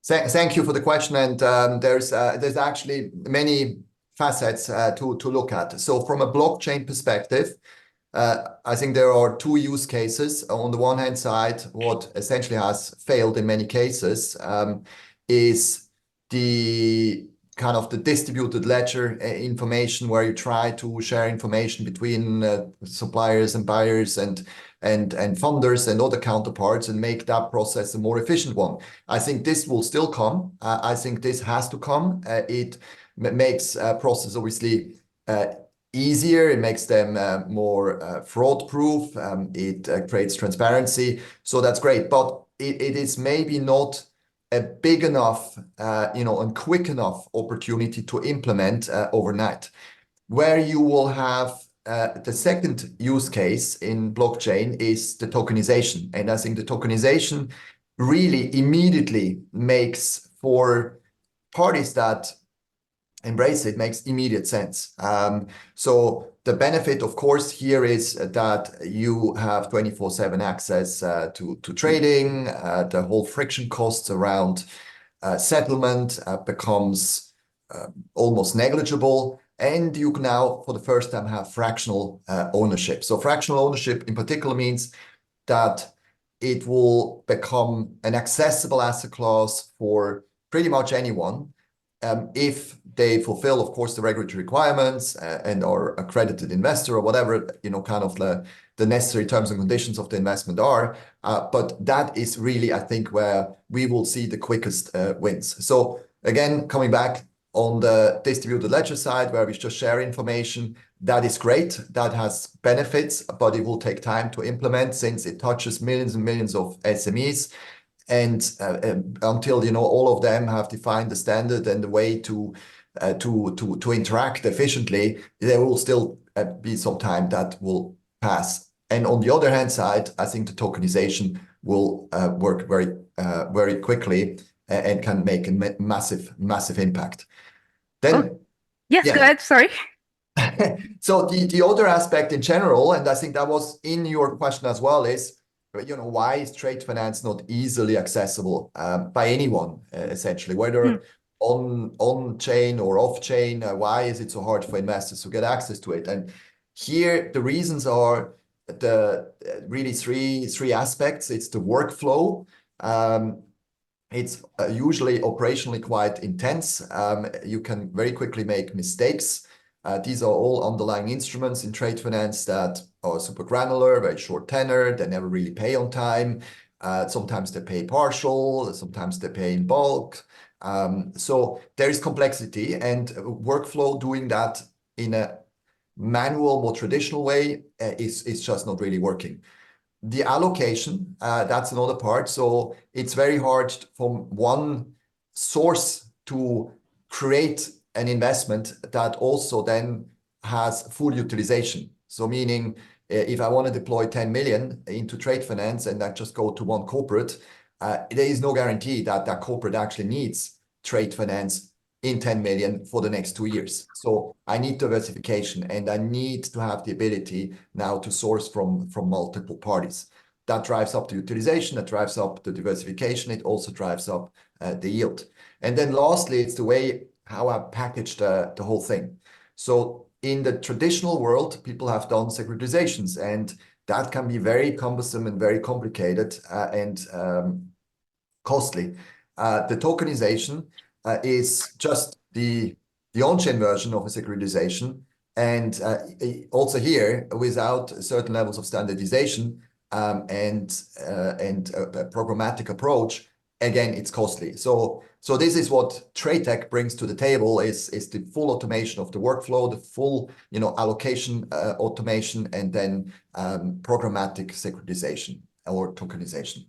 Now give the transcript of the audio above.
Thank you for the question. And there's actually many facets to look at. So from a blockchain perspective, I think there are two use cases. On the one hand side, what essentially has failed in many cases is the kind of the distributed ledger information, where you try to share information between suppliers and buyers and funders and other counterparts and make that process a more efficient one. I think this will still come. I think this has to come. It makes process obviously easier. It makes them more fraud proof. It creates transparency. So that's great. But it is maybe not a big enough, and quick enough opportunity to implement overnight. Where you will have the second use case in blockchain is the tokenization. And I think the tokenization really immediately makes, for parties that embrace it, makes immediate sense. So the benefit, of course, here is that you have 24/7 access to trading. The whole friction costs around settlement becomes almost negligible. And you can now, for the first time, have fractional ownership. So fractional ownership in particular means that it will become an accessible asset class for pretty much anyone, if they fulfill, of course, the regulatory requirements and are accredited investor or whatever, kind of the necessary terms and conditions of the investment are. But that is really, I think, where we will see the quickest wins. So again, coming back on the distributed ledger side, where we just share information, that is great. That has benefits, but it will take time to implement since it touches millions and millions of SMEs. And until all of them have defined the standard and the way to interact efficiently, there will still be some time that will pass. And on the other hand side, I think the tokenization will work very quickly and can make a massive impact. Then, yes, go ahead. Sorry. So the other aspect in general, and I think that was in your question as well, is why is trade finance not easily accessible by anyone, essentially, whether on chain or off chain? Why is it so hard for investors to get access to it? And here the reasons are really three aspects. It's the workflow. It's usually operationally quite intense. You can very quickly make mistakes. These are all underlying instruments in trade finance that are super granular, very short tenor. They never really pay on time. Sometimes they pay partial, sometimes they pay in bulk. So there is complexity, and workflow doing that in a manual, more traditional way is just not really working. The allocation, that's another part. So it's very hard from one source to create an investment that also then has full utilization. So meaning if I want to deploy 10 million into trade finance and I just go to one corporate, there is no guarantee that that corporate actually needs trade finance in 10 million for the next 2 years. So I need diversification, and I need to have the ability now to source from multiple parties. That drives up the utilization, that drives up the diversification. It also drives up the yield. And then lastly, it's the way how I package the whole thing. So in the traditional world, people have done securitizations, and that can be very cumbersome and very complicated and costly. The tokenization is just the on-chain version of a securitization. And also here, without certain levels of standardization and a programmatic approach, again, it's costly. So this is what Tradeteq brings to the table, is the full automation of the workflow, the full allocation automation, and then programmatic securitization or tokenization.